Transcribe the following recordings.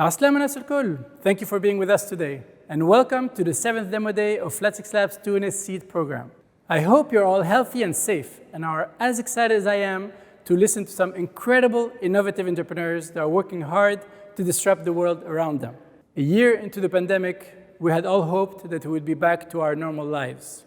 Assalamu alaikum. Thank you for being with us today, and welcome to the 7th demo day of Flat6 Labs Tunis Seed Program. I hope you're all healthy and safe, and are as excited as I am to listen to some incredible, innovative entrepreneurs that are working hard to disrupt the world around them. A year into the pandemic, we had all hoped that we would be back to our normal lives.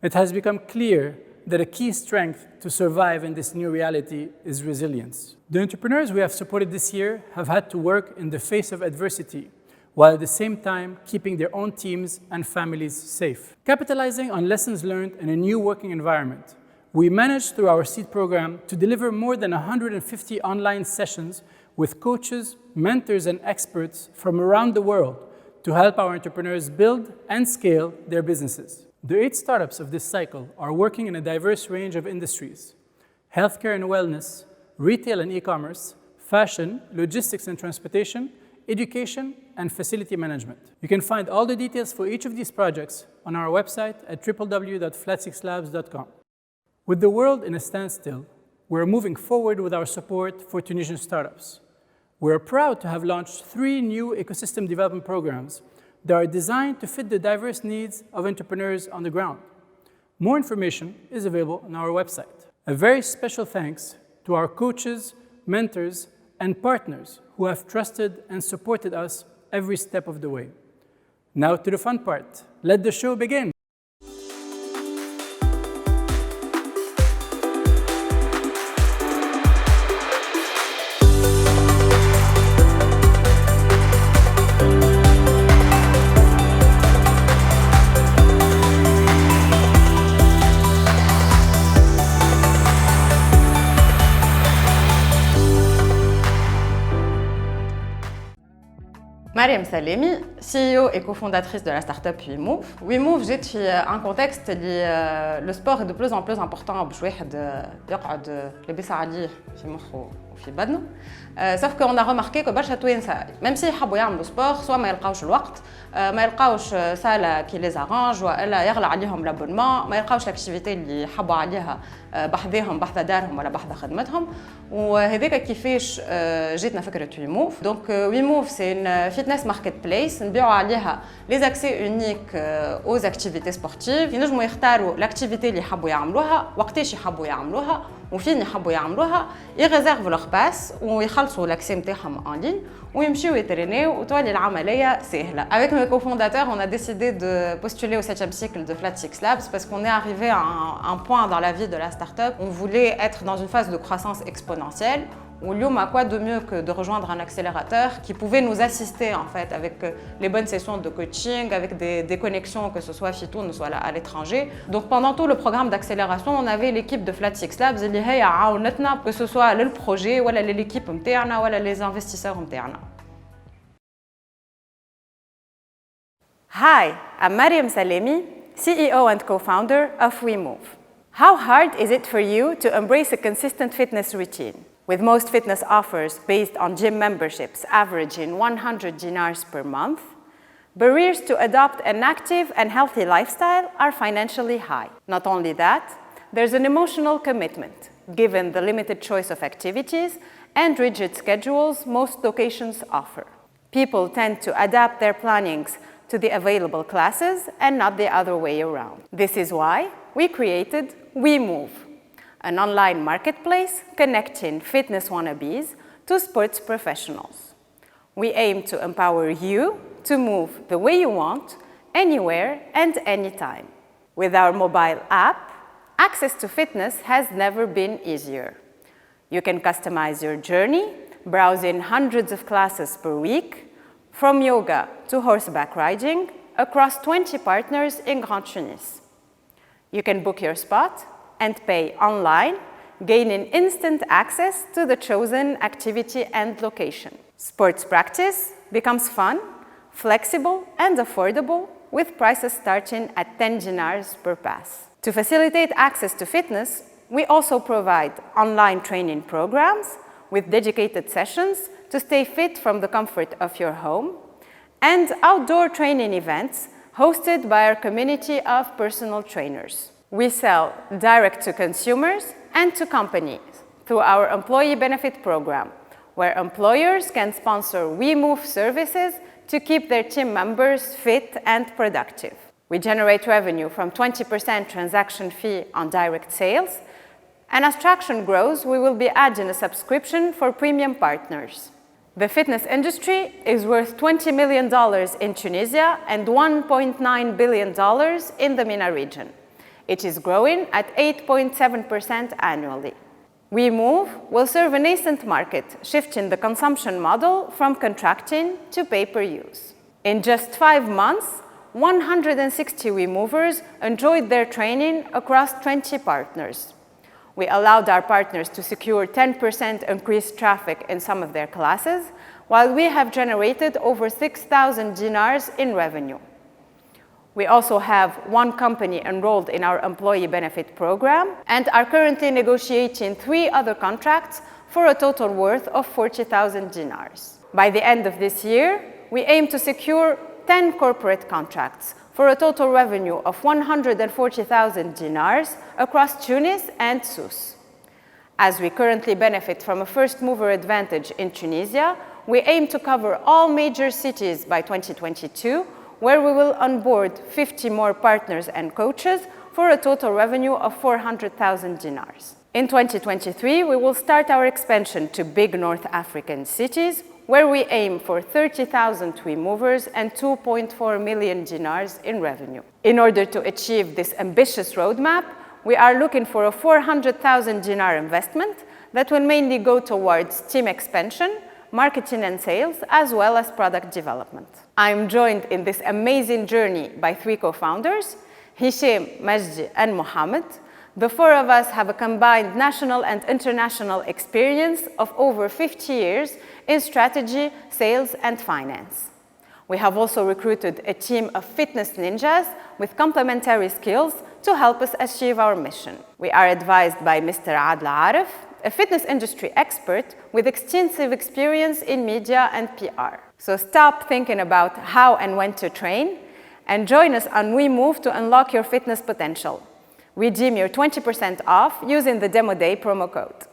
It has become clear that a key strength to survive in this new reality is resilience. The entrepreneurs we have supported this year have had to work in the face of adversity, while at the same time keeping their own teams and families safe. Capitalizing on lessons learned in a new working environment, we managed through our seed program to deliver more than 150 online sessions with coaches, mentors, and experts from around the world to help our entrepreneurs build and scale their businesses. The 8 startups of this cycle are working in a diverse range of industries: healthcare and wellness, retail and e-commerce, fashion, logistics and transportation, education, and facility management. You can find all the details for each of these projects on our website at www.flat6labs.com. With the world in a standstill, we're moving forward with our support for Tunisian startups. We're proud to have launched 3 new ecosystem development programs that are designed to fit the diverse needs of entrepreneurs on the ground. More information is available on our website. A very special thanks to our coaches, mentors, and partners who have trusted and supported us every step of the way. Now to the fun part. Let the show begin. Mariam Salemi, CEO et cofondatrice de la startup WeMove. WeMove جت في un contexte اللي le sport est de plus en plus important باش واحد يقعد لاباس عليه في مخه وفي بدنه. sauf qu'on a remarqué que برشا توانسة même si يحبوا يعملوا سبور سواء ما يلقاوش الوقت ما يلقاوش سالة كي لي زارانج ولا يغلى عليهم لابونمون ما يلقاوش الاكتيفيتي اللي يحبوا عليها بحذاهم بحذا دارهم ولا بحذا خدمتهم وهذاك كيفاش جاتنا فكرة WeMove. Donc WeMove c'est une fitness marketplace نبيعوا عليها les accès uniques aux activités sportives. ينجموا يختاروا الاكتيفيتي اللي يحبوا يعملوها وقتاش يحبوا يعملوها وفين يحبوا يعملوها يريزيرفوا لوغ باس ويخلصوا l'accès نتاعهم en ligne ويمشيو يترينيو وتولي العملية سهلة. Avec mes cofondateurs, on a décidé de postuler au 7e cycle de Flat6 Labs parce qu'on est arrivé à un point dans la vie de la startup. On voulait être dans une phase de croissance exponentielle. واليوم quoi de mieux que de rejoindre un accélérateur qui pouvait nous assister en fait avec les bonnes sessions de coaching, avec des connexions que ce soit chez nous, soit à l'étranger. Donc pendant tout le programme d'accélération, on avait l'équipe de Flat6 Labs اللي هي عاونتنا que ce soit le projet ولا l'équipe نتاعنا ولا les investisseurs نتاعنا. Hi, I'm Mariam Salemi, CEO and co-founder of WeMove. How hard is it for you to embrace a consistent fitness routine? With most fitness offers based on gym memberships averaging 100 dinars per month, barriers to adopt an active and healthy lifestyle are financially high. Not only that, there's an emotional commitment, given the limited choice of activities and rigid schedules most locations offer. People tend to adapt their plannings to the available classes and not the other way around. This is why we created WeMove, an online marketplace connecting fitness wannabes to sports professionals. We aim to empower you to move the way you want, anywhere and anytime. With our mobile app, access to fitness has never been easier. You can customize your journey, browsing hundreds of classes per week, from yoga to horseback riding, across 20 partners in Grand Tunis. You can book your spot and pay online, gaining instant access to the chosen activity and location. Sports practice becomes fun, flexible, and affordable, with prices starting at 10 dinars per pass. To facilitate access to fitness, we also provide online training programs with dedicated sessions to stay fit from the comfort of your home, and outdoor training events hosted by our community of personal trainers. We sell direct to consumers and to companies through our employee benefit program, where employers can sponsor WeMove services to keep their team members fit and productive. We generate revenue from 20% transaction fee on direct sales, and as traction grows, we will be adding a subscription for premium partners. The fitness industry is worth $20 million in Tunisia and $1.9 billion in the MENA region. It is growing at 8.7% annually. WeMove will serve a nascent market, shifting the consumption model from contracting to pay-per-use. In just 5 months, 160 WeMovers enjoyed their training across 20 partners. We allowed our partners to secure 10% increased traffic in some of their classes, while we have generated over 6,000 dinars in revenue. We also have one company enrolled in our employee benefit program and are currently negotiating 3 other contracts for a total worth of 40,000 dinars. By the end of this year, we aim to secure 10 corporate contracts for a total revenue of 140,000 dinars across Tunis and Sousse. As we currently benefit from a first-mover advantage in Tunisia, we aim to cover all major cities by 2022, where we will onboard 50 more partners and coaches for a total revenue of 400,000 dinars. In 2023, we will start our expansion to big North African cities, where we aim for 30,000 WeMovers and 2.4 million dinars in revenue. In order to achieve this ambitious roadmap, we are looking for a 400,000 dinar investment that will mainly go towards team expansion, marketing and sales, as well as product development. I'm joined in this amazing journey by 3 co-founders, Hisham, Majdi, and Mohammed. The 4 of us have a combined national and international experience of over 50 years in strategy, sales, and finance. We have also recruited a team of fitness ninjas with complementary skills to help us achieve our mission. We are advised by Mr. Adel Arif, a fitness industry expert with extensive experience in media and PR. So stop thinking about how and when to train and join us on WeMove to unlock your fitness potential. Redeem your 20% off using the Demo Day promo code.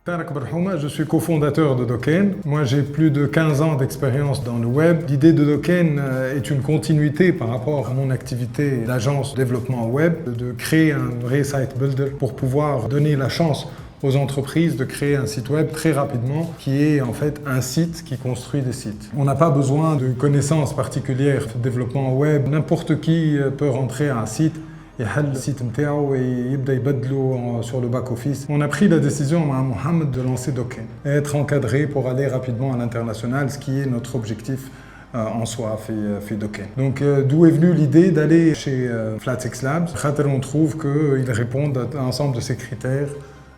Tarek Barhouma, je suis cofondateur de Doken. Moi, j'ai plus de 15 ans d'expérience dans le web. L'idée de Doken est une continuité par rapport à mon activité d'agence développement web, de créer un vrai site builder pour pouvoir donner la chance aux entreprises de créer un site web très rapidement qui est en fait un site qui construit des sites. On n'a pas besoin de connaissances particulières de développement web. N'importe qui peut rentrer à un site. يحل السيت نتاعو ويبدا يبدلو sur le back office. On a pris la décision مع Mohamed de lancer Doken et être encadré pour aller rapidement à l'international, ce qui est notre objectif en soi fait Doken. Donc d'où est venue l'idée d'aller chez Flat6 Labs. On trouve qu'ils répondent à l'ensemble de ces critères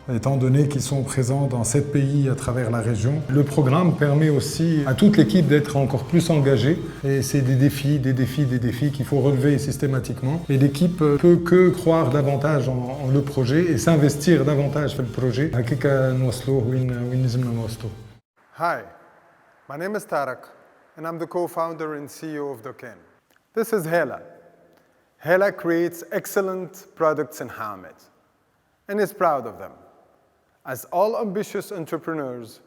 étant donné qu'ils sont présents dans 7 pays à travers la région. Le programme permet aussi à toute l'équipe d'être encore plus engagée et c'est des défis qu'il faut relever systématiquement. Et l'équipe peut que croire davantage en le projet et s'investir davantage dans le projet. Hi, my name is Tarek and I'm the co-founder and CEO of Doken. This is Hela. Hela creates excellent products in Hamid and is proud of them. As all ambitious entrepreneurs,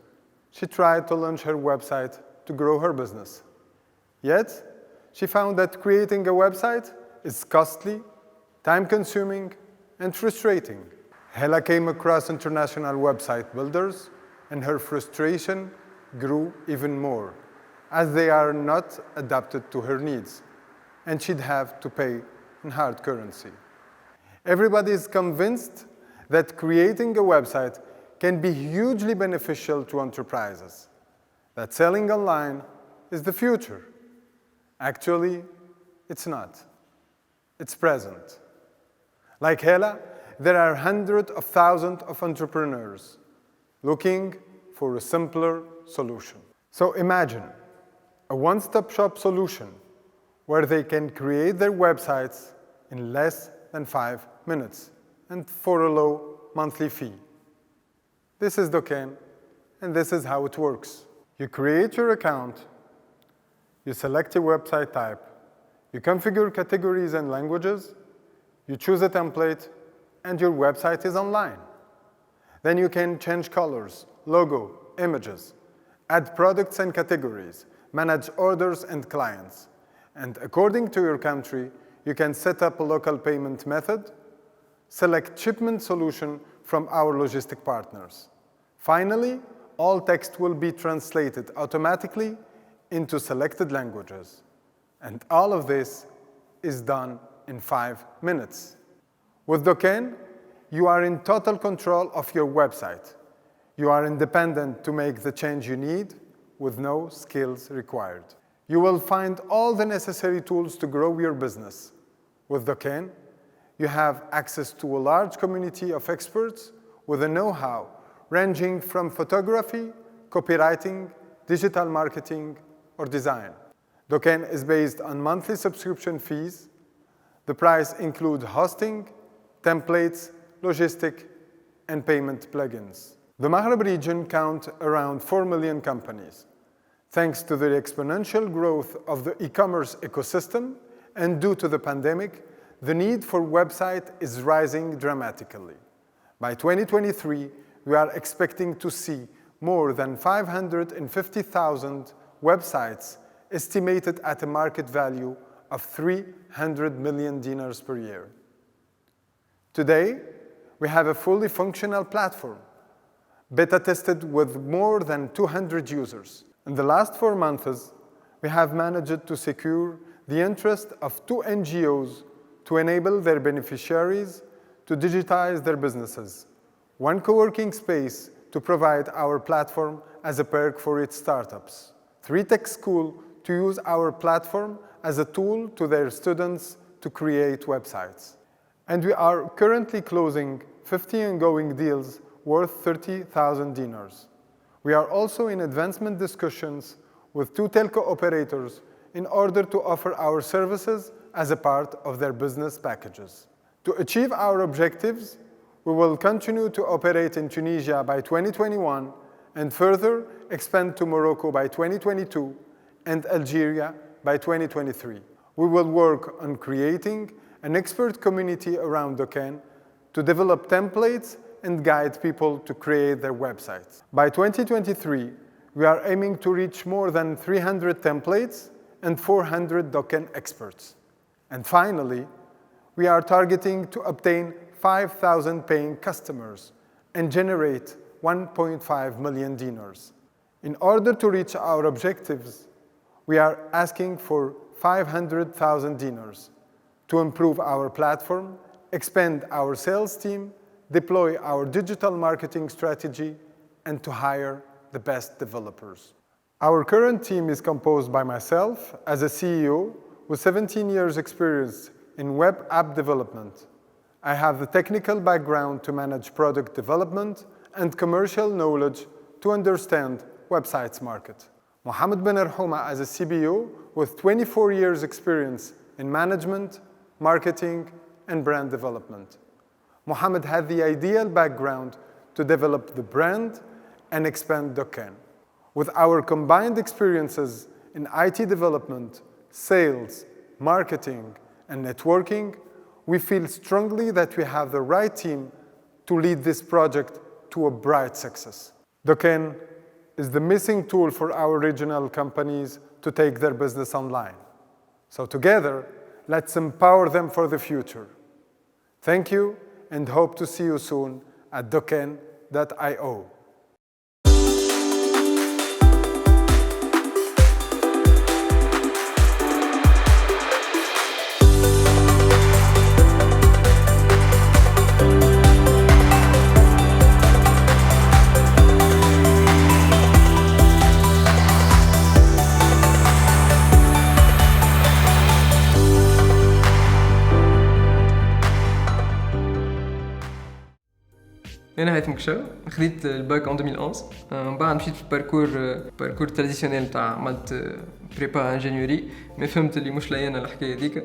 she tried to launch her website to grow her business. Yet, she found that creating a website is costly, time-consuming, and frustrating. Hela came across international website builders, and her frustration grew even more, as they are not adapted to her needs, and she'd have to pay in hard currency. Everybody is convinced that creating a website can be hugely beneficial to enterprises, that selling online is the future. Actually, it's not. It's present. Like Hela, there are hundreds of thousands of entrepreneurs looking for a simpler solution. So imagine a one-stop shop solution where they can create their websites in less than 5 minutes and for a low monthly fee. This is Doken, and this is how it works. You create your account, you select a website type, you configure categories and languages, you choose a template, and your website is online. Then you can change colors, logo, images, add products and categories, manage orders and clients. And according to your country, you can set up a local payment method, select shipment solution from our logistic partners. Finally, all text will be translated automatically into selected languages. And all of this is done in 5 minutes. With Doken, you are in total control of your website. You are independent to make the change you need with no skills required. You will find all the necessary tools to grow your business. With Doken, you have access to a large community of experts with a know-how ranging from photography, copywriting, digital marketing, or design. Doken is based on monthly subscription fees. The price includes hosting, templates, logistic, and payment plugins. The Maghreb region counts around 4 million companies. Thanks to the exponential growth of the e-commerce ecosystem and due to the pandemic, the need for website is rising dramatically. By 2023, we are expecting to see more than 550,000 websites estimated at a market value of 300 million dinars per year. Today, we have a fully functional platform, beta tested with more than 200 users. In the last 4 months, we have managed to secure the interest of 2 NGOs to enable their beneficiaries to digitize their businesses, 1 co-working space to provide our platform as a perk for its startups, 3 tech schools to use our platform as a tool to their students to create websites. And we are currently closing 50 ongoing deals worth 30,000 dinars. We are also in advancement discussions with 2 telco operators in order to offer our services as a part of their business packages. To achieve our objectives, we will continue to operate in Tunisia by 2021 and further expand to Morocco by 2022 and Algeria by 2023. We will work on creating an expert community around Doken to develop templates and guide people to create their websites. By 2023, we are aiming to reach more than 300 templates and 400 Doken experts. And finally, we are targeting to obtain 5,000 paying customers and generate 1.5 million dinars. In order to reach our objectives, we are asking for 500,000 dinars to improve our platform, expand our sales team, deploy our digital marketing strategy, and to hire the best developers. Our current team is composed by myself as a CEO with 17 years experience in web app development. I have the technical background to manage product development and commercial knowledge to understand websites market. Mohammed Ben Arhouma as a CBO with 24 years experience in management, marketing, and brand development. Mohammed had the ideal background to develop the brand and expand Doken. With our combined experiences in IT development, sales, marketing, and networking, we feel strongly that we have the right team to lead this project to a bright success. Doken is the missing tool for our regional companies to take their business online. So together, let's empower them for the future. Thank you, and hope to see you soon at doken.io. أنا هيثم كشاو خديت الباك en 2011 من بعد مشيت في باركور تراديسيونيل تاع عملت بريبا انجينيوري ما فهمت اللي مش ليا انا الحكايه هذيك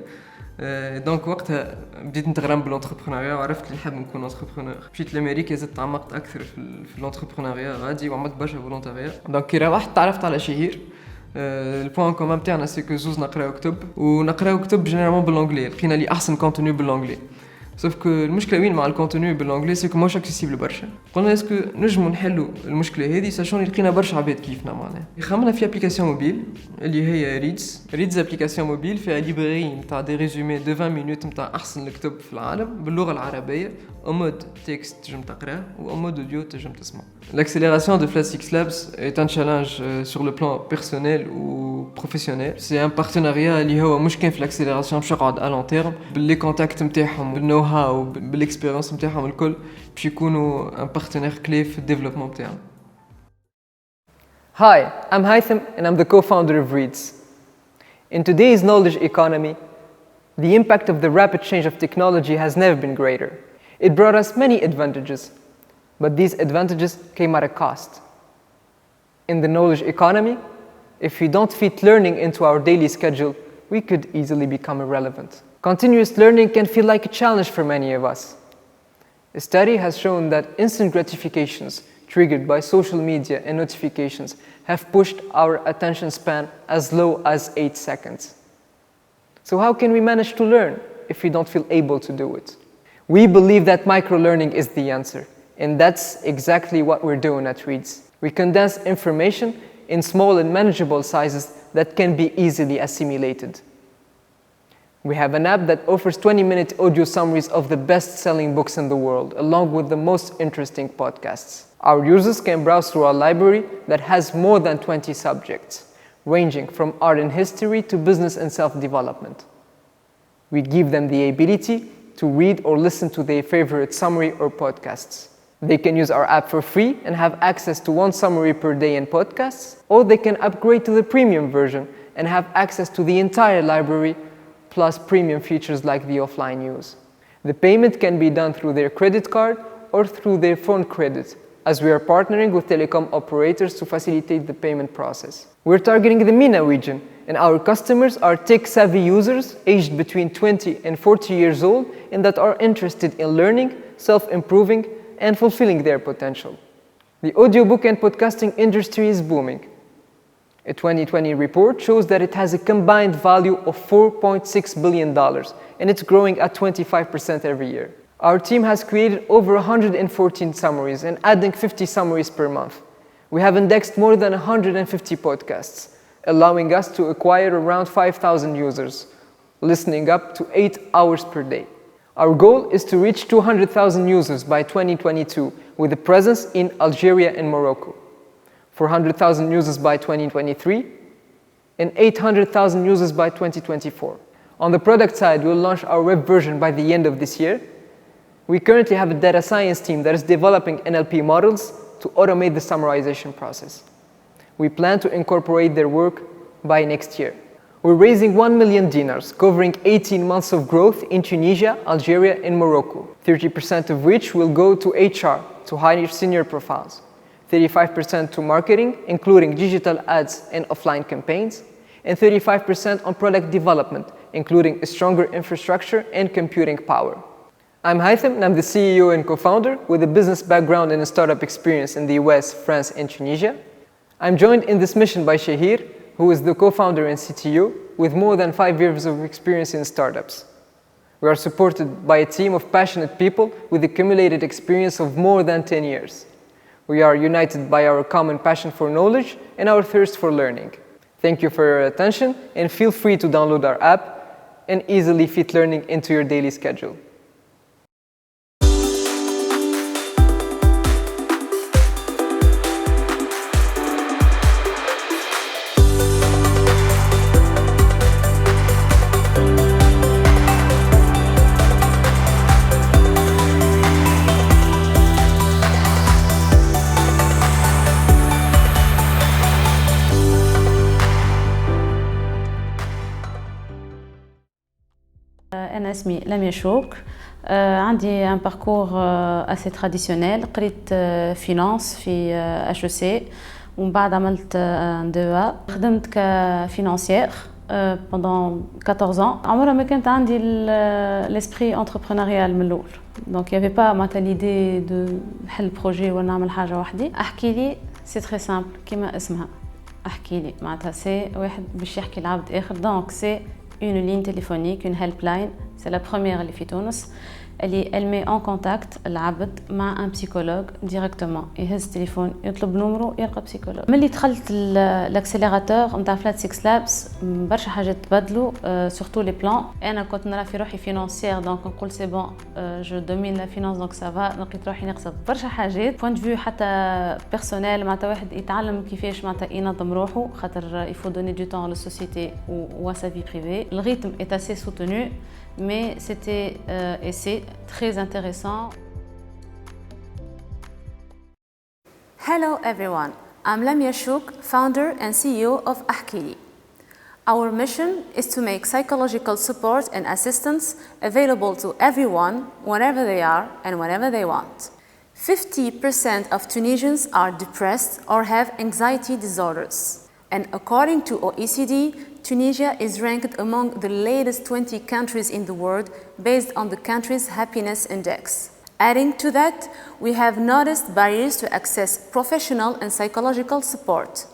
دونك وقتها بديت نتغرم بالانتربرونيا وعرفت اللي نحب نكون انتربرونور مشيت لامريكا زدت تعمقت اكثر في الانتربرونيا غادي وعملت برشا فولونتاريا دونك كي روحت تعرفت على شهير البوان كومون تاعنا سي كو زوز نقراو كتب ونقراو كتب جينيرالمون بالانجلي لقينا لي احسن كونتوني بالانجلي سوف كو المشكله وين مع الكونتوني بالانجلي سي كو موش اكسيسيبل برشا قلنا اسكو نجمو نحلو المشكله هذه ساشون لقينا برشا عباد كيفنا معناها خممنا في ابليكاسيون موبيل اللي هي ريدز ابليكاسيون موبيل فيها ليبراري نتاع دي ريزومي دو 20 مينوت نتاع احسن الكتب في العالم باللغه العربيه او مود تكست تنجم تقراه و مود اوديو تنجم تسمع. L'accélération de Flat6 Labs est un challenge sur le plan personnel ou professionnel. C'est un partenariat اللي هو مش كان في l'accélération باش يقعد à long terme باللي كونتاكت نتاعهم بالنو هاو بالاكسبيرينس نتاعهم الكل باش يكونوا un partenaire clé في الديفلوبمون نتاعنا. Hi, I'm Haitham and I'm the co-founder of Reeds. In today's knowledge economy, the impact of the rapid change of technology has never been greater. It brought us many advantages, but these advantages came at a cost. In the knowledge economy, if we don't fit learning into our daily schedule, we could easily become irrelevant. Continuous learning can feel like a challenge for many of us. A study has shown that instant gratifications triggered by social media and notifications have pushed our attention span as low as 8 seconds. So how can we manage to learn if we don't feel able to do it? We believe that microlearning is the answer, and that's exactly what we're doing at Reeds. We condense information in small and manageable sizes that can be easily assimilated. We have an app that offers 20-minute audio summaries of the best-selling books in the world, along with the most interesting podcasts. Our users can browse through our library that has more than 20 subjects, ranging from art and history to business and self-development. We give them the ability to read or listen to their favorite summary or podcasts. They can use our app for free and have access to one summary per day in podcasts, or they can upgrade to the premium version and have access to the entire library plus premium features like the offline news. The payment can be done through their credit card or through their phone credit, as we are partnering with telecom operators to facilitate the payment process. We're targeting the MENA region, and our customers are tech-savvy users aged between 20 and 40 years old and that are interested in learning, self-improving, and fulfilling their potential. The audiobook and podcasting industry is booming. A 2020 report shows that it has a combined value of $4.6 billion, and it's growing at 25% every year. Our team has created over 114 summaries and adding 50 summaries per month. We have indexed more than 150 podcasts, allowing us to acquire around 5,000 users, listening up to 8 hours per day. Our goal is to reach 200,000 users by 2022 with a presence in Algeria and Morocco, 400,000 users by 2023, and 800,000 users by 2024. On the product side, we'll launch our web version by the end of this year. We currently have a data science team that is developing NLP models to automate the summarization process. We plan to incorporate their work by next year. We're raising 1 million dinars, covering 18 months of growth in Tunisia, Algeria, and Morocco, 30% of which will go to HR, to hire senior profiles, 35% to marketing, including digital ads and offline campaigns, and 35% on product development, including a stronger infrastructure and computing power. I'm Haitham, and I'm the CEO and co-founder with a business background and a startup experience in the US, France, and Tunisia. I'm joined in this mission by Shahir, who is the co-founder and CTO with more than 5 years of experience in startups. We are supported by a team of passionate people with accumulated experience of more than 10 years. We are united by our common passion for knowledge and our thirst for learning. Thank you for your attention, and feel free to download our app and easily fit learning into your daily schedule. أنا اسمي لميا شوك، عندي un parcours assez traditionnel. قريت finance في HEC ومن بعد عملت un DEA. خدمت كفينانسيير pendant 14 ans. عمرها ما كانت عندي l'esprit entrepreneurial من الأول. Donc il y avait pas l'idée de نحل projet ولا نعمل حاجة وحدي. أحكي لي c'est très simple كما اسمها. أحكي لي معناتها سي واحد باش يحكي لعبد آخر. Donc c'est une ligne téléphonique, une helpline. C'est la première اللي في تونس. Elle met en contact العبد مع un psychologue directement. يهز التليفون يطلب نمره يلقى psychologue. ملي دخلت l'accélérateur نتاع Flat Six Labs برشا حاجات تبدلوا surtout les plans. أنا كنت نرى في روحي financière donc نقول c'est bon je domine la finance donc ça va. لقيت روحي نقصد برشا حاجات point de vue حتى personnel معناتها واحد يتعلم كيفاش معناتها ينظم روحه خاطر il faut donner du temps à la société ou à sa vie privée. Le rythme est assez soutenu. Mais c'était et c'est très intéressant. Hello everyone, I'm Lamia Chouk, founder and CEO of Ahkili. Our mission is to make psychological support and assistance available to everyone, wherever they are and whenever they want. 50% of Tunisians are depressed or have anxiety disorders. And according to OECD, Tunisia is ranked among the latest 20 countries in the world based on the country's happiness index. Adding to that, we have noticed barriers to access professional and psychological support.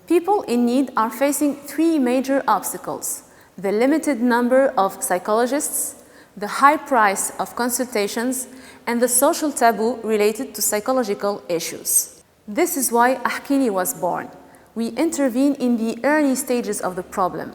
People in need are facing three major obstacles: the limited number of psychologists, the high price of consultations, and the social taboo related to psychological issues. This is why Ahkili was born. We intervene in the early stages of the problem,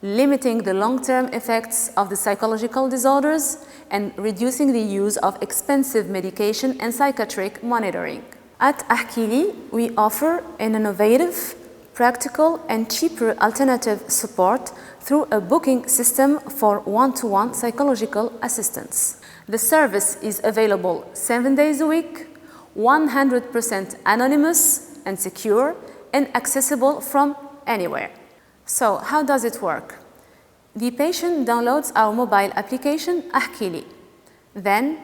limiting the long-term effects of the psychological disorders and reducing the use of expensive medication and psychiatric monitoring. At Ahkili, we offer an innovative, practical and cheaper alternative support through a booking system for one-to-one psychological assistance. The service is available 7 days a week, 100% anonymous and secure, and accessible from anywhere. So, how does it work? The patient downloads our mobile application Ahkili, then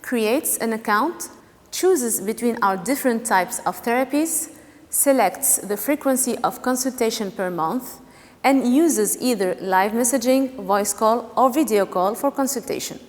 creates an account, chooses between our different types of therapies, selects the frequency of consultation per month, and uses either live messaging, voice call, or video call for consultation.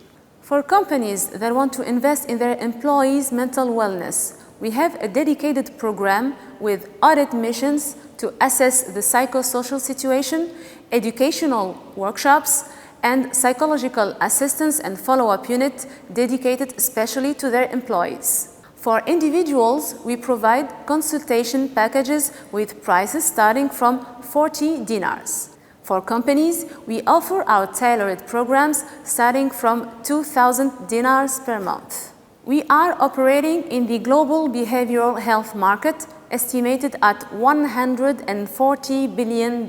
For companies that want to invest in their employees' mental wellness, we have a dedicated program with audit missions to assess the psychosocial situation, educational workshops, and psychological assistance and follow-up unit dedicated especially to their employees. For individuals, we provide consultation packages with prices starting from 40 dinars. For companies, we offer our tailored programs starting from 2,000 dinars per month. We are operating in the global behavioral health market, estimated at $140 billion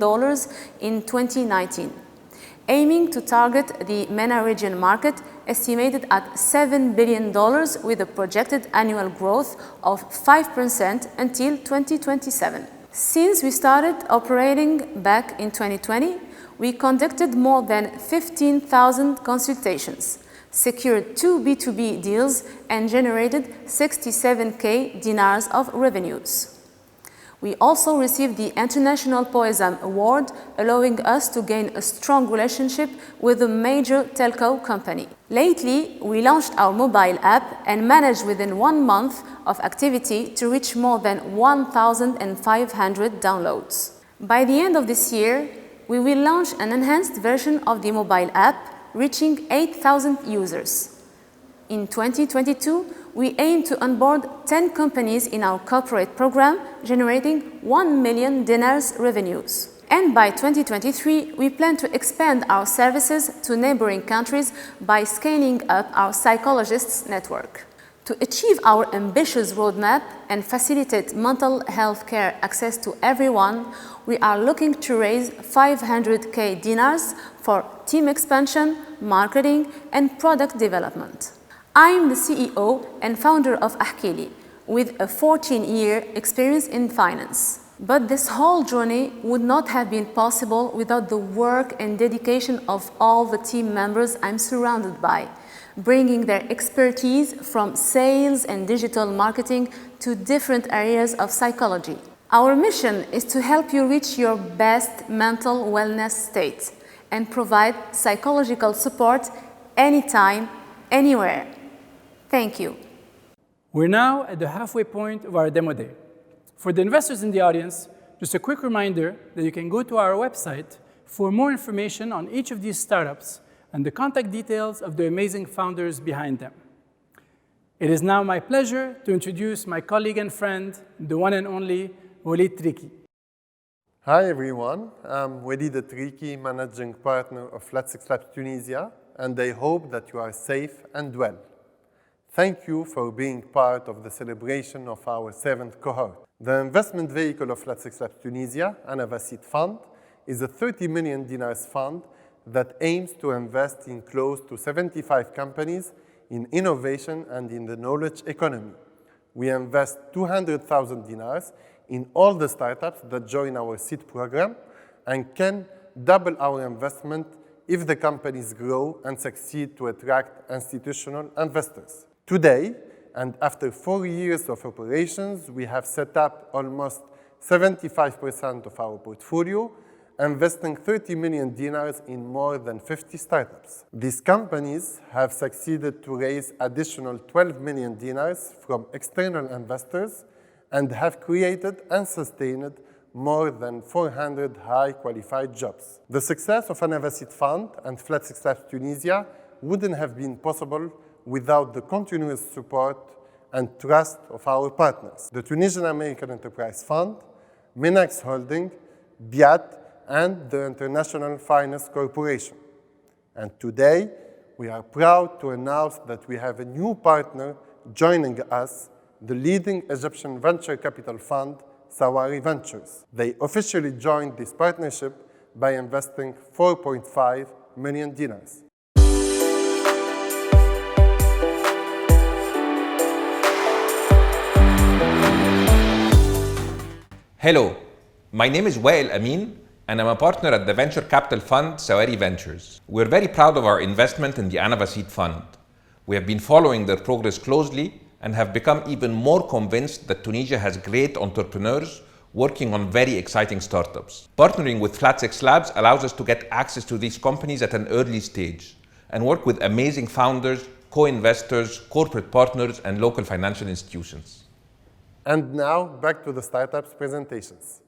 in 2019, aiming to target the MENA region market, estimated at $7 billion with a projected annual growth of 5% until 2027. Since we started operating back in 2020, we conducted more than 15,000 consultations, secured 2 B2B deals, and generated 67K dinars of revenues. We also received the International Poesam Award, allowing us to gain a strong relationship with a major telco company. Lately, we launched our mobile app and managed within 1 month of activity to reach more than 1,500 downloads. By the end of this year, we will launch an enhanced version of the mobile app, reaching 8,000 users. In 2022, we aim to onboard 10 companies in our corporate program, generating 1 million dinars revenues. And by 2023, we plan to expand our services to neighboring countries by scaling up our psychologists network. To achieve our ambitious roadmap and facilitate mental health care access to everyone, we are looking to raise 500K dinars for team expansion, marketing, and product development. I'm the CEO and founder of Ahkili, with a 14-year experience in finance. But this whole journey would not have been possible without the work and dedication of all the team members I'm surrounded by, bringing their expertise from sales and digital marketing to different areas of psychology. Our mission is to help you reach your best mental wellness state and provide psychological support anytime, anywhere. Thank you. We're now at the halfway point of our demo day. For the investors in the audience, just a quick reminder that you can go to our website for more information on each of these startups and the contact details of the amazing founders behind them. It is now my pleasure to introduce my colleague and friend, the one and only Walid Triki. Hi everyone, I'm Walid Triki, managing partner of Flat6 Labs Tunisia, and I hope that you are safe and well. Thank you for being part of the celebration of our 7th cohort. The investment vehicle of Flat6 Labs Tunisia, Anava Seed Fund, is a 30 million dinars fund that aims to invest in close to 75 companies in innovation and in the knowledge economy. We invest 200,000 dinars in all the startups that join our seed program and can double our investment if the companies grow and succeed to attract institutional investors. Today, and after 4 years of operations, we have set up almost 75% of our portfolio, investing 30 million dinars in more than 50 startups. These companies have succeeded to raise additional 12 million dinars from external investors and have created and sustained more than 400 high-qualified jobs. The success of Anava Seed Fund and Flat6 Labs Tunisia wouldn't have been possible without the continuous support and trust of our partners, the Tunisian American Enterprise Fund, Minax Holding, BIAT, and the International Finance Corporation. And today, we are proud to announce that we have a new partner joining us, the leading Egyptian venture capital fund, Sawari Ventures. They officially joined this partnership by investing 4.5 million dinars. Hello, my name is Wael Amin, and I'm a partner at the venture capital fund Sawari Ventures. We're very proud of our investment in the Anava Seed Fund. We have been following their progress closely and have become even more convinced that Tunisia has great entrepreneurs working on very exciting startups. Partnering with Flat6 Labs allows us to get access to these companies at an early stage and work with amazing founders, co-investors, corporate partners, and local financial institutions. And now, back to the startups presentations.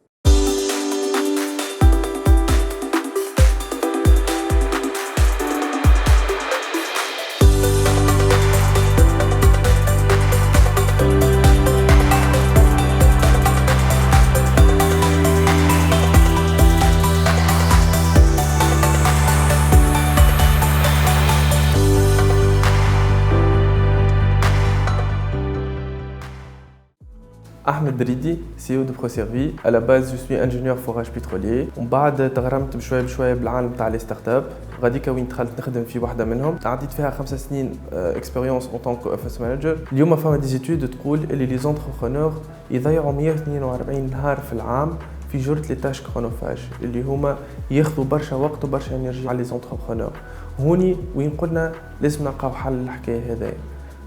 Ahmed Dridi, CEO de ProServi. À la base, je suis ingénieur forage pétrolier. ومن بعد تغرمت بشوية بشوية بالعالم تاع لي ستارت اب. غاديكا وين دخلت نخدم في واحدة منهم. عديت فيها 5 سنين اكسبيريونس اون طونك اوفيس مانجر. اليوم فما دي زيتود تقول اللي لي زونتربرونور يضيعوا 142 نهار في العام في جرة لي تاش كرونوفاج اللي هما ياخذوا برشا وقت وبرشا انرجي على لي زونتربرونور. هوني وين قلنا لازم نلقاو حل للحكاية هذايا.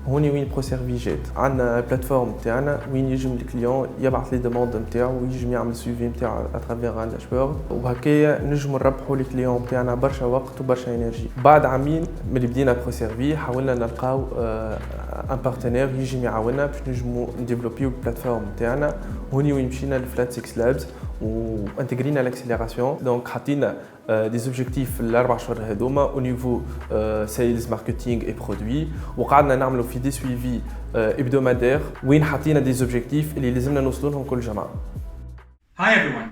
هوني وين بروسيرفي جات عندنا بلاتفورم تاعنا وين يجم الكليون يبعث لي دوموند نتاعو ويجم يعمل سويفي نتاعو اترافيغ ان داشبورد وهكايا نجموا نربحوا لي كليون تاعنا برشا وقت وبرشا انرجي. بعد عامين ملي بدينا بروسيرفي حاولنا نلقاو ان بارتنير يجم يعاوننا باش نجموا نديفلوبيو البلاتفورم تاعنا. هوني وين مشينا لفلات 6 لابس وانتغرينا لاكسيليراسيون دونك حطينا des objectifs الاربع شهور هذوما au niveau sales marketing et produits وقعدنا نعملوا في دي سويفي hebdomadaires وين حطينا des objectifs اللي لازمنا نوصلوا لهم كل جمعه. Hi everyone,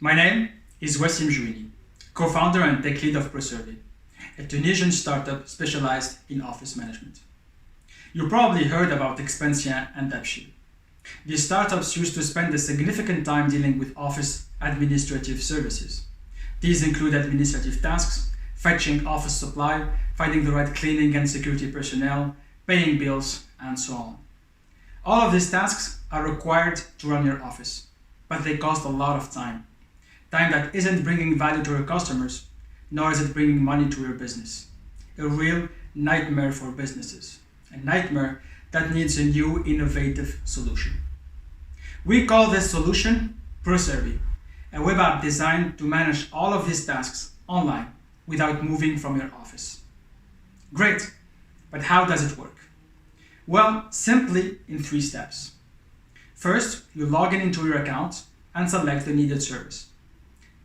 my name is Wassim Jouini, co-founder and tech lead of ProServi, a Tunisian startup specialized in office management. You probably heard about Expansia and Dabshi. These startups used to spend a significant time dealing with office administrative services. These include administrative tasks, fetching office supply, finding the right cleaning and security personnel, paying bills, and so on. All of these tasks are required to run your office, but they cost a lot of time. Time that isn't bringing value to your customers, nor is it bringing money to your business. A real nightmare for businesses, a nightmare that needs a new innovative solution. We call this solution ProServy, a web app designed to manage all of these tasks online without moving from your office. Great, but how does it work? Well, simply in 3 steps. First, you log into your account and select the needed service.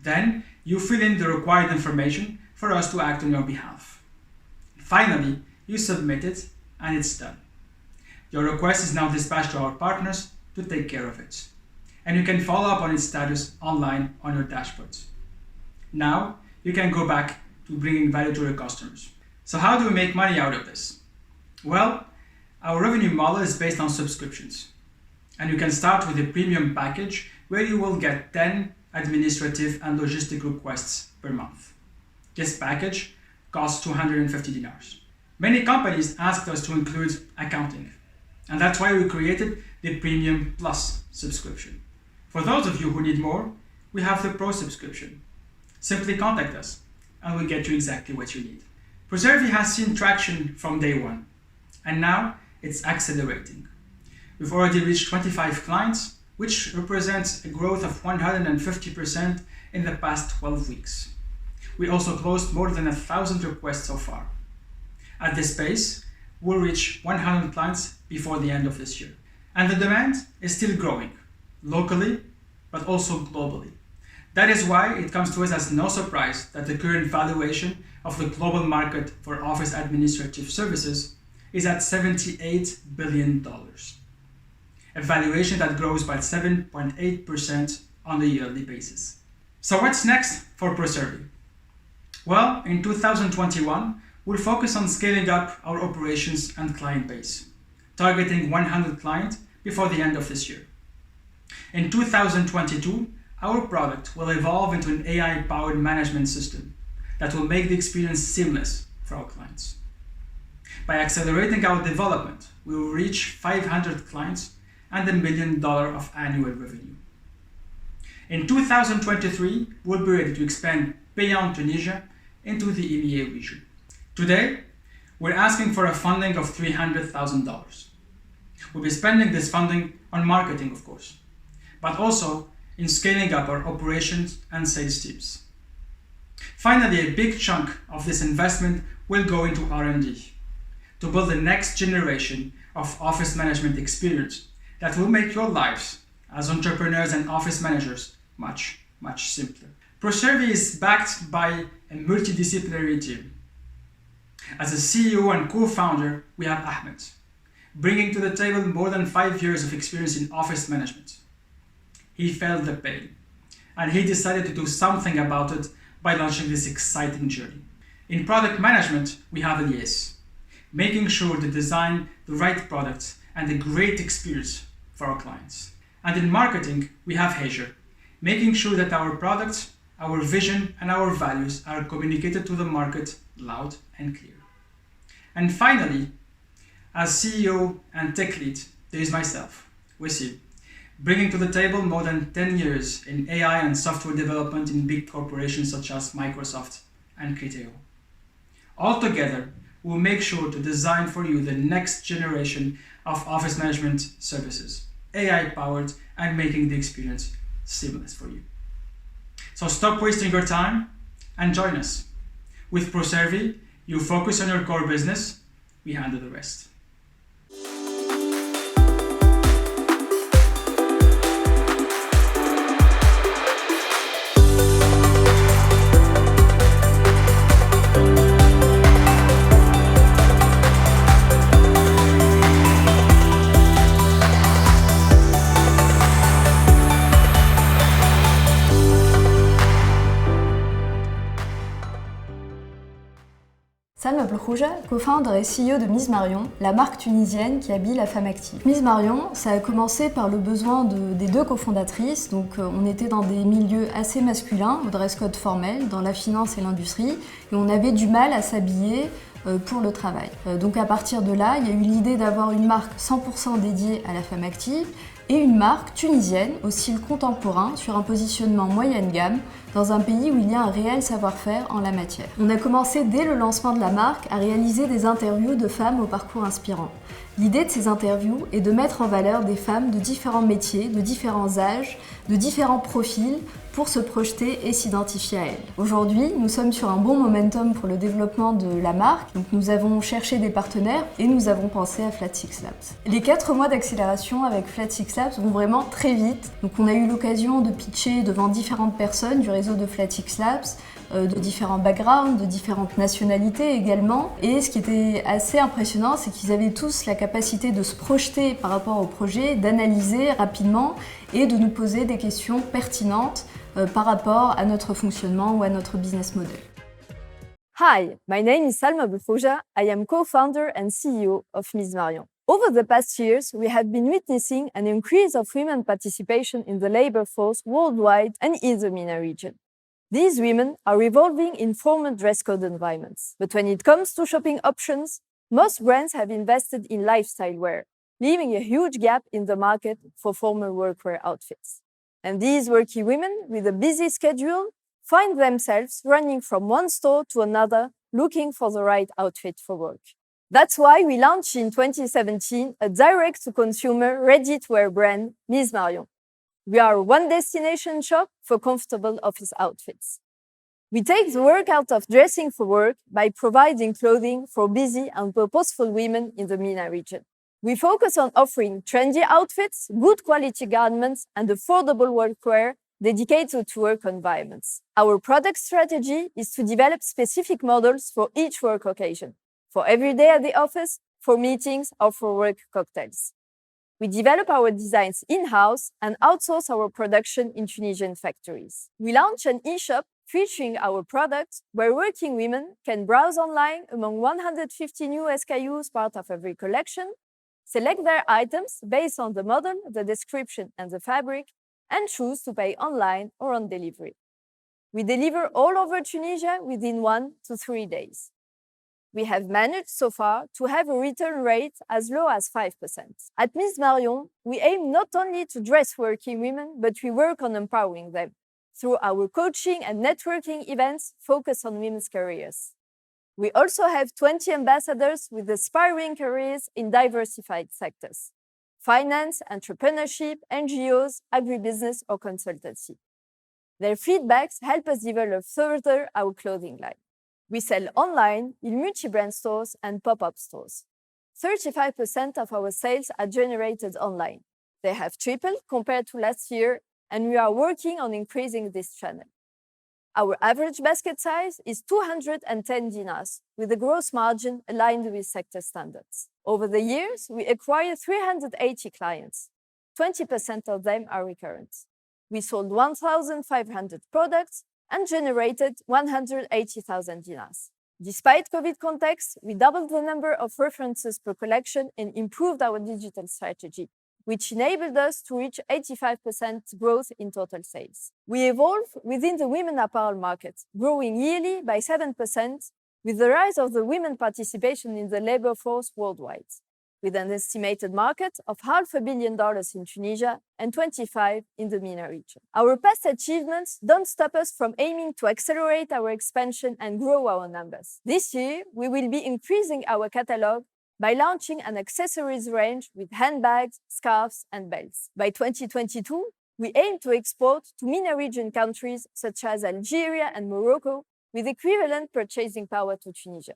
Then, you fill in the required information for us to act on your behalf. Finally, you submit it and it's done. Your request is now dispatched to our partners to take care of it. And you can follow up on its status online on your dashboards. Now, you can go back to bringing value to your customers. So how do we make money out of this? Well, our revenue model is based on subscriptions. And you can start with a premium package where you will get 10 administrative and logistic requests per month. This package costs 250 dinars. Many companies asked us to include accounting, and that's why we created the Premium Plus subscription. For those of you who need more, we have the Pro subscription. Simply contact us, and we'll get you exactly what you need. ProServy has seen traction from day one, and now it's accelerating. We've already reached 25 clients, which represents a growth of 150% in the past 12 weeks. We also closed more than 1,000 requests so far. At this pace, we'll reach 100 clients before the end of this year. And the demand is still growing, locally, but also globally. That is why it comes to us as no surprise that the current valuation of the global market for office administrative services is at $78 billion. A valuation that grows by 7.8% on a yearly basis. So what's next for ProServy? Well, in 2021, we'll focus on scaling up our operations and client base, targeting 100 clients before the end of this year. In 2022, our product will evolve into an AI-powered management system that will make the experience seamless for our clients. By accelerating our development, we will reach 500 clients and $1 million of annual revenue. In 2023, we'll be ready to expand beyond Tunisia into the EMEA region. Today, we're asking for a funding of $300,000. We'll be spending this funding on marketing, of course, but also in scaling up our operations and sales teams. Finally, a big chunk of this investment will go into R&D to build the next generation of office management experience that will make your lives as entrepreneurs and office managers much, much simpler. ProServy is backed by a multidisciplinary team. As a CEO and co-founder, we have Ahmed, bringing to the table more than 5 years of experience in office management. He felt the pain, and he decided to do something about it by launching this exciting journey. In product management, we have Elias, making sure to design the right products and a great experience for our clients. And in marketing, we have Hajer, making sure that our products, our vision, and our values are communicated to the market loud and clear. And finally, as CEO and tech lead, there is myself, Wassim, bringing to the table more than 10 years in AI and software development in big corporations such as Microsoft and Criteo. Altogether, we'll make sure to design for you the next generation of office management services, AI-powered and making the experience seamless for you. So stop wasting your time and join us. With ProServy, you focus on your core business, we handle the rest. Salma Belkhouja, co-founder et CEO de Mise Marion, la marque tunisienne qui habille la femme active. Mise Marion, ça a commencé par le besoin des deux cofondatrices. Donc on était dans des milieux assez masculins, au dress code formel, dans la finance et l'industrie, et on avait du mal à s'habiller pour le travail. Donc à partir de là, il y a eu l'idée d'avoir une marque 100% dédiée à la femme active et une marque tunisienne au style contemporain sur un positionnement moyenne gamme dans un pays où il y a un réel savoir-faire en la matière. On a commencé dès le lancement de la marque à réaliser des interviews de femmes au parcours inspirant. L'idée de ces interviews est de mettre en valeur des femmes de différents métiers, de différents âges, de différents profils pour se projeter et s'identifier à elles. Aujourd'hui, nous sommes sur un bon momentum pour le développement de la marque. Donc nous avons cherché des partenaires et nous avons pensé à Flat Six Labs. Les 4 mois d'accélération avec Flat Six Labs vont vraiment très vite. Donc on a eu l'occasion de pitcher devant différentes personnes du réseau de Flat Six Labs, de différents backgrounds, de différentes nationalités également. Et ce qui était assez impressionnant, c'est qu'ils avaient tous la capacité de se projeter par rapport au projet, d'analyser rapidement et de nous poser des questions pertinentes par rapport à notre fonctionnement ou à notre business model. Hi, my name is Salma Boukrouja. I am co-founder and CEO of Ms. Marion. Over the past years, we have been witnessing an increase of women participation in the labor force worldwide and in the MENA region. These women are evolving in formal dress code environments. But when it comes to shopping options, most brands have invested in lifestyle wear, leaving a huge gap in the market for formal workwear outfits. And these working women with a busy schedule find themselves running from one store to another looking for the right outfit for work. That's why we launched in 2017 a direct-to-consumer ready-to-wear brand, Ms. Marion. We are a one-destination shop for comfortable office outfits. We take the work out of dressing for work by providing clothing for busy and purposeful women in the MENA region. We focus on offering trendy outfits, good quality garments, and affordable workwear dedicated to work environments. Our product strategy is to develop specific models for each work occasion, for every day at the office, for meetings, or for work cocktails. We develop our designs in-house and outsource our production in Tunisian factories. We launch an e-shop featuring our products where working women can browse online among 150 new SKUs part of every collection, select their items based on the model, the description, and the fabric, and choose to pay online or on delivery. We deliver all over Tunisia within 1 to 3 days. We have managed so far to have a return rate as low as 5%. At Ms. Marion, we aim not only to dress working women, but we work on empowering them through our coaching and networking events focused on women's careers. We also have 20 ambassadors with aspiring careers in diversified sectors: finance, entrepreneurship, NGOs, agribusiness, or consultancy. Their feedbacks help us develop further our clothing line. We sell online in multi-brand stores and pop-up stores. 35% of our sales are generated online. They have tripled compared to last year, and we are working on increasing this channel. Our average basket size is 210 dinars, with a gross margin aligned with sector standards. Over the years, we acquired 380 clients. 20% of them are recurrent. We sold 1,500 products and generated 180,000 dinars. Despite COVID context, we doubled the number of references per collection and improved our digital strategy, which enabled us to reach 85% growth in total sales. We evolve within the women apparel market, growing yearly by 7% with the rise of the women participation in the labor force worldwide, with an estimated market of $500 million in Tunisia and 25 in the MENA region. Our past achievements don't stop us from aiming to accelerate our expansion and grow our numbers. This year, we will be increasing our catalog by launching an accessories range with handbags, scarves, and belts. By 2022, we aim to export to MENA region countries such as Algeria and Morocco with equivalent purchasing power to Tunisia.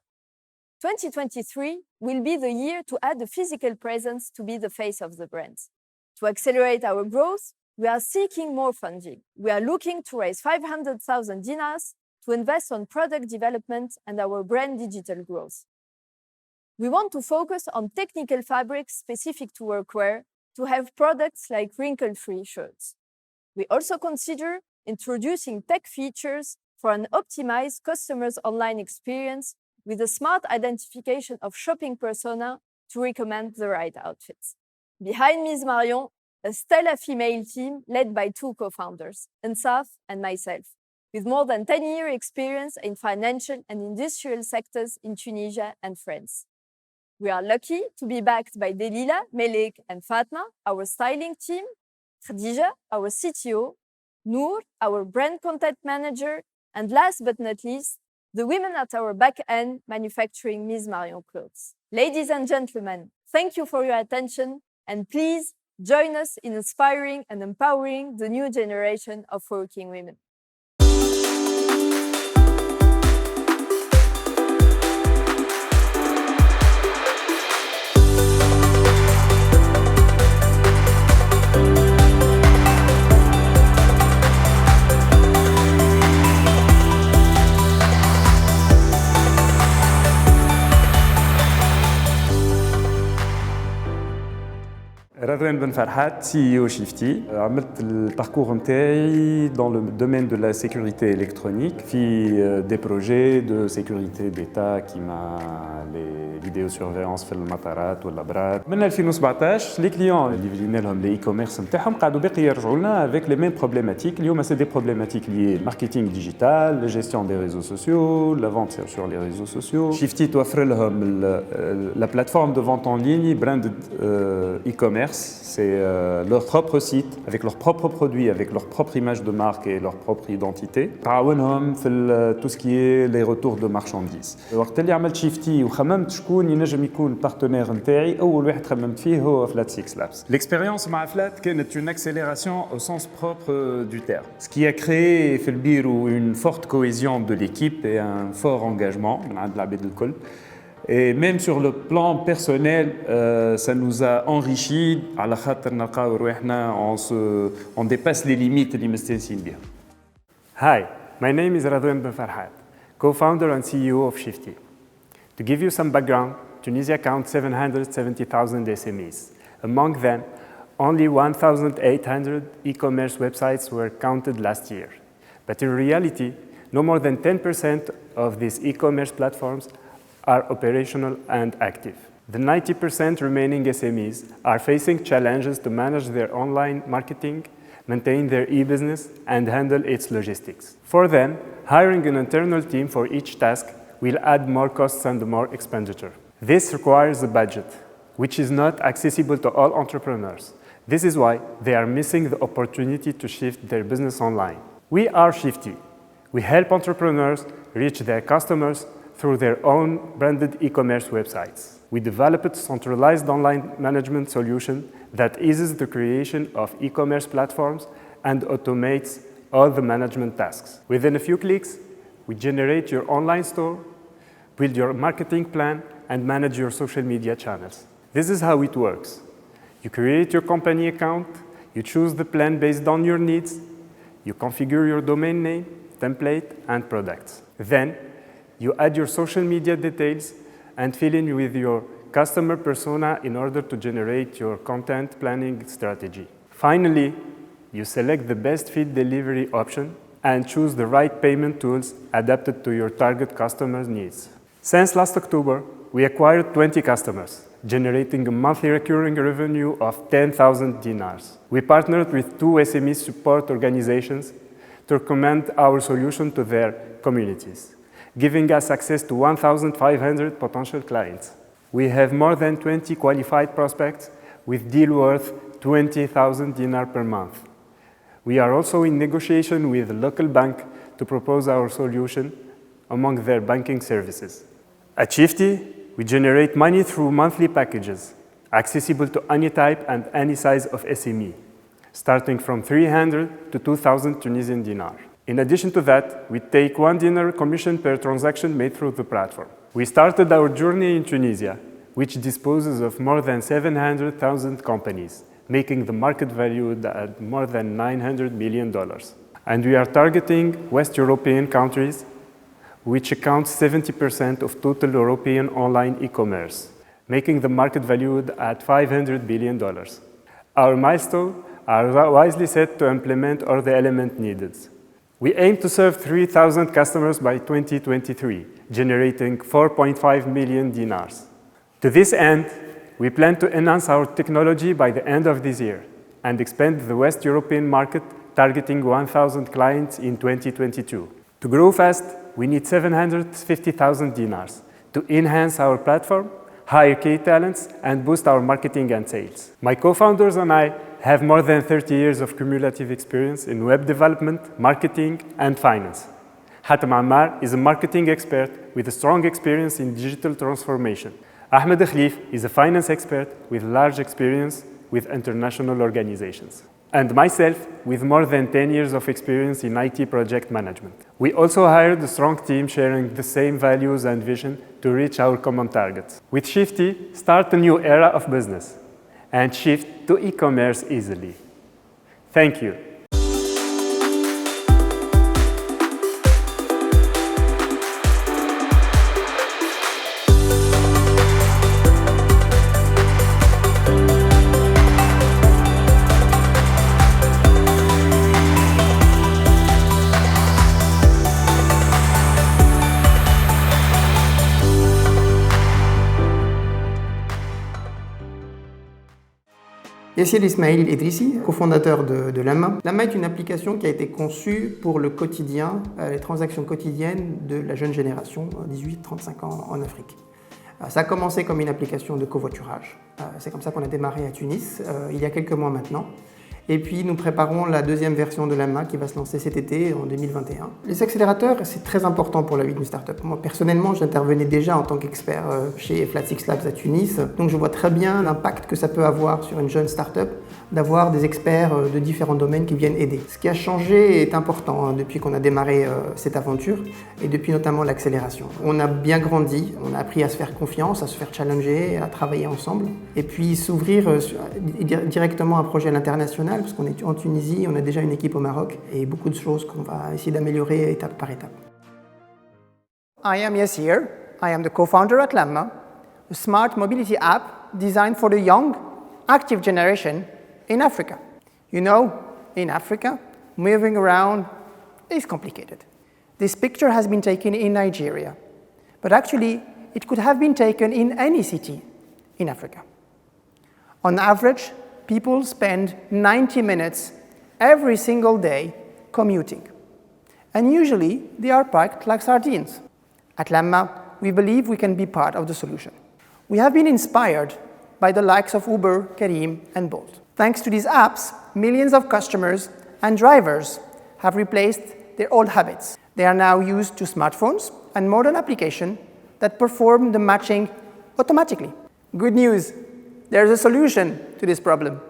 2023 will be the year to add a physical presence to be the face of the brand. To accelerate our growth, we are seeking more funding. We are looking to raise 500,000 dinars to invest on product development and our brand digital growth. We want to focus on technical fabrics specific to workwear to have products like wrinkle-free shirts. We also consider introducing tech features for an optimized customer's online experience with a smart identification of shopping persona to recommend the right outfits. Behind Ms. Marion, a stellar female team led by 2 co-founders, Ensaf and myself, with more than 10-year experience in financial and industrial sectors in Tunisia and France. We are lucky to be backed by Delila, Melik, and Fatma, our styling team, Khadija, our CTO, Noor, our brand content manager, and last but not least, the women at our back end manufacturing Ms. Marion clothes. Ladies and gentlemen, thank you for your attention, and please join us in inspiring and empowering the new generation of working women. رضوان بن فرحات CEO شيفتي. عملت الباركور نتاعي dans le domaine de la sécurité électronique في des projets de sécurité d'État كيما les vidéosurveillance في المطارات والابراج. من 2017 les clients اللي فينا لهم لي e-commerce نتاعهم قاعدوا باقي يرجعوا لنا avec les mêmes problématiques. اليوم c'est des problématiques liées au marketing digital, la gestion des réseaux sociaux, la vente sur les réseaux sociaux. شيفتي توفر لهم la plateforme de vente en ligne branded e-commerce. C'est leur propre site, avec leurs propres produits, avec leur propre image de marque et leur propre identité. تعاونهم في tout ce qui est les retours de marchandises. وقت اللي عملت شيفتي وخممت شكون ينجم يكون البارتنير نتاعي، أول واحد خممت فيه هو Flat Six Labs. L'expérience مع Flat كانت une accélération au sens propre du terme. Ce qui a créé في البيرو une forte cohésion de l'équipe et un fort engagement من عند العباد الكل. Et même sur le plan personnel, ça nous a enrichi. على خاطر نلقاو رواحنا on dépasse les limites اللي مستانسين بها. Hi, my name is Radouane Ben Farhat, co-founder and CEO of Shifty. To give you some background, Tunisia counts 770,000 SMEs. Among them, only 1,800 e-commerce websites were counted last year. But in reality, no more than 10% of these e-commerce platforms are operational and active. The 90% remaining SMEs are facing challenges to manage their online marketing, maintain their e-business, and handle its logistics. For them, hiring an internal team for each task will add more costs and more expenditure. This requires a budget, which is not accessible to all entrepreneurs. This is why they are missing the opportunity to shift their business online. We are Shifty. We help entrepreneurs reach their customers through their own branded e-commerce websites. We developed a centralized online management solution that eases the creation of e-commerce platforms and automates all the management tasks. Within a few clicks, we generate your online store, build your marketing plan, and manage your social media channels. This is how it works. You create your company account, you choose the plan based on your needs, you configure your domain name, template, and products. Then, you add your social media details and fill in with your customer persona in order to generate your content planning strategy. Finally, you select the best feed delivery option and choose the right payment tools adapted to your target customer's needs. Since last October, we acquired 20 customers, generating a monthly recurring revenue of 10,000 dinars. We partnered with 2 SME support organizations to recommend our solution to their communities, giving us access to 1,500 potential clients. We have more than 20 qualified prospects with deal worth 20,000 dinar per month. We are also in negotiation with a local bank to propose our solution among their banking services. At Shifty, we generate money through monthly packages, accessible to any type and any size of SME, starting from 300 to 2,000 Tunisian dinar. In addition to that, we take 1 dinar commission per transaction made through the platform. We started our journey in Tunisia, which disposes of more than 700,000 companies, making the market value at more than $900 million. And we are targeting West European countries, which accounts 70% of total European online e-commerce, making the market valued at $500 billion. Our milestones are wisely set to implement all the elements needed. We aim to serve 3,000 customers by 2023, generating 4.5 million dinars. To this end, we plan to enhance our technology by the end of this year and expand the West European market, targeting 1,000 clients in 2022. To grow fast, we need 750,000 dinars to enhance our platform, hire key talents, and boost our marketing and sales. My co-founders and I have more than 30 years of cumulative experience in web development, marketing, and finance. Hatem Ammar is a marketing expert with a strong experience in digital transformation. Ahmed Khalif is a finance expert with large experience with international organizations. And myself, with more than 10 years of experience in IT project management. We also hired a strong team sharing the same values and vision to reach our common targets. With Shifty, start a new era of business and shift to e-commerce easily. Thank you. Yassir Ismail El-Idrissi, cofondateur de Lamma. Lamma est une application qui a été conçue pour le quotidien, les transactions quotidiennes de la jeune génération, 18-35 ans en Afrique. Ça a commencé comme une application de covoiturage. C'est comme ça qu'on a démarré à Tunis, il y a quelques mois maintenant. Et puis nous préparons la deuxième version de Lamma qui va se lancer cet été, en 2021. Les accélérateurs, c'est très important pour la vie d'une startup. Moi personnellement, j'intervenais déjà en tant qu'expert chez Flat6 Labs à Tunis. Donc je vois très bien l'impact que ça peut avoir sur une jeune startup d'avoir des experts de différents domaines qui viennent aider. Ce qui a changé est important depuis qu'on a démarré cette aventure et depuis notamment l'accélération. On a bien grandi, on a appris à se faire confiance, à se faire challenger, à travailler ensemble et puis s'ouvrir directement à un projet à l'international parce qu'on est en Tunisie, on a déjà une équipe au Maroc et beaucoup de choses qu'on va essayer d'améliorer étape par étape. I am Yassir. I am the co-founder at Lamma, a smart mobility app designed for the young, active generation in Africa. You know, in Africa, moving around is complicated. This picture has been taken in Nigeria, but actually it could have been taken in any city in Africa. On average, people spend 90 minutes every single day commuting, and usually they are packed like sardines. At Lamma, we believe we can be part of the solution. We have been inspired by the likes of Uber, Careem, and Bolt. Thanks to these apps, millions of customers and drivers have replaced their old habits. They are now used to smartphones and modern applications that perform the matching automatically. Good news, there is a solution to this problem.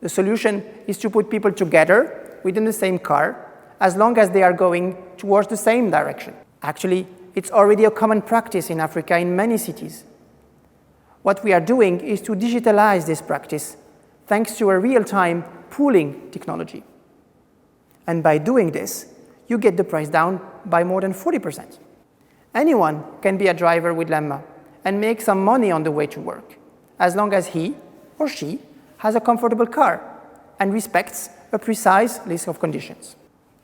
The solution is to put people together within the same car as long as they are going towards the same direction. Actually, it's already a common practice in Africa in many cities. What we are doing is to digitalize this practice thanks to a real-time pooling technology. And by doing this, you get the price down by more than 40%. Anyone can be a driver with Lamma and make some money on the way to work, as long as he or she has a comfortable car and respects a precise list of conditions.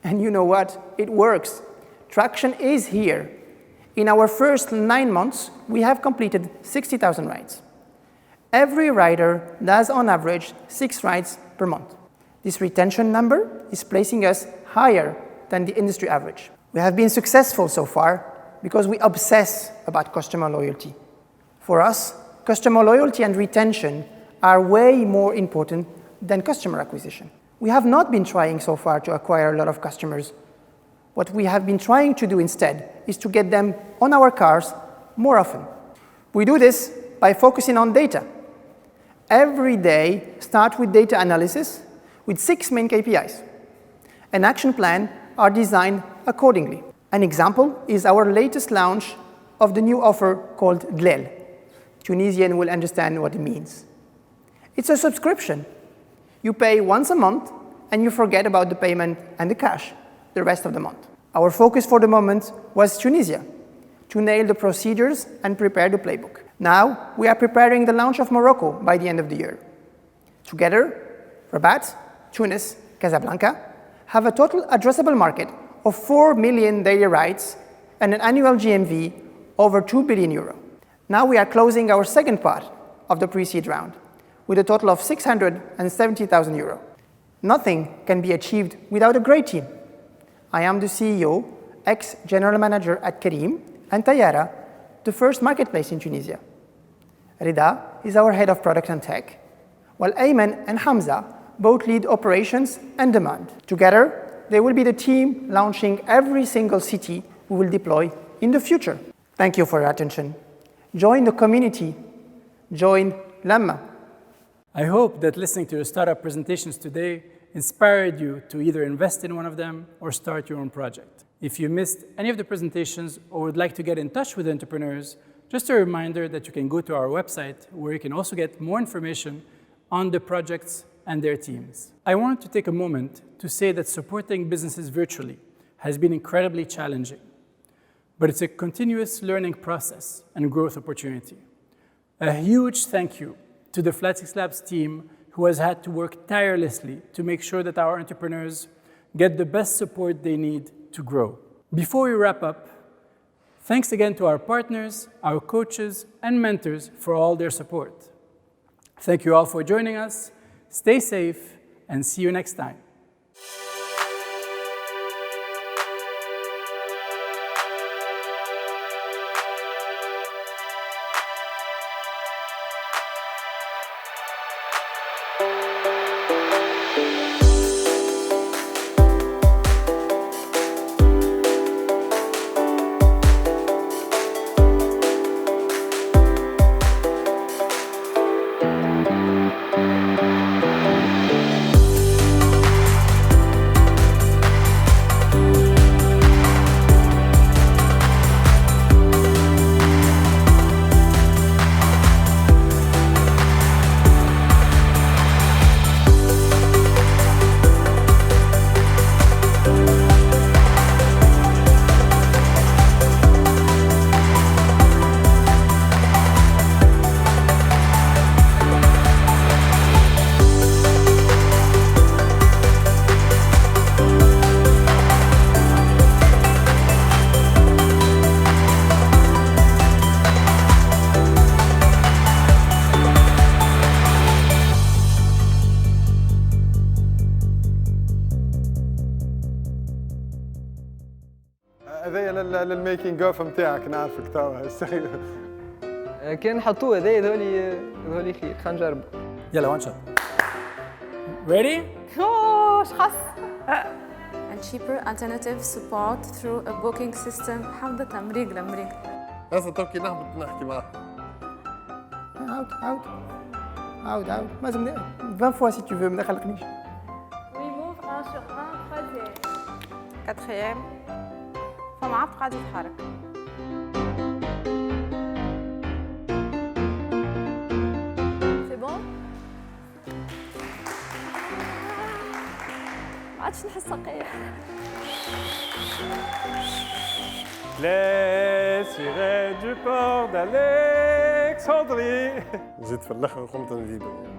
And you know what? It works. Traction is here. In our first 9 months, we have completed 60,000 rides. Every rider does on average 6 rides per month. This retention number is placing us higher than the industry average. We have been successful so far because we obsess about customer loyalty. For us, customer loyalty and retention are way more important than customer acquisition. We have not been trying so far to acquire a lot of customers. What we have been trying to do instead is to get them on our cars more often. We do this by focusing on data. Every day, start with data analysis with 6 main KPIs. An action plan are designed accordingly. An example is our latest launch of the new offer called Glel. Tunisian will understand what it means. It's a subscription. You pay once a month and you forget about the payment and the cash the rest of the month. Our focus for the moment was Tunisia, to nail the procedures and prepare the playbook. Now, we are preparing the launch of Morocco by the end of the year. Together, Rabat, Tunis, Casablanca have a total addressable market of 4 million daily rides and an annual GMV over 2 billion euro. Now we are closing our second part of the pre-seed round with a total of 670,000 euro. Nothing can be achieved without a great team. I am the CEO, ex-general manager at Careem, and Tayara, the first marketplace in Tunisia. Rida is our head of product and tech, while Ayman and Hamza both lead operations and demand. Together, they will be the team launching every single city we will deploy in the future. Thank you for your attention. Join the community. Join Lamma. I hope that listening to your startup presentations today inspired you to either invest in one of them or start your own project. If you missed any of the presentations or would like to get in touch with entrepreneurs, just a reminder that you can go to our website where you can also get more information on the projects and their teams. I wanted to take a moment to say that supporting businesses virtually has been incredibly challenging, but it's a continuous learning process and growth opportunity. A huge thank you to the Flat6 Labs team who has had to work tirelessly to make sure that our entrepreneurs get the best support they need to grow. Before we wrap up, thanks again to our partners, our coaches, and mentors for all their support. Thank you all for joining us. Stay safe and see you next time. هذيا للميكينج اوف نتاعك نعرفك توا. كان حطوه هذولي خير، خلينا نجربوا. يلا وان شوت. Ready? Oh, شخص. And cheaper alternative support through a booking system. حمضتها مريقلة. هسه توكي نهبط نحكي معاه. عاود. لازم 20 fois si tu veux, ما دخلقنيش. We move on sur 23e. 4e. فما عاد قاعد يتحرك. C'est bon? ما عادش نحس سقية. Les sirènes du port d'Alexandrie. جيت في الاخر وقمت نجيبها.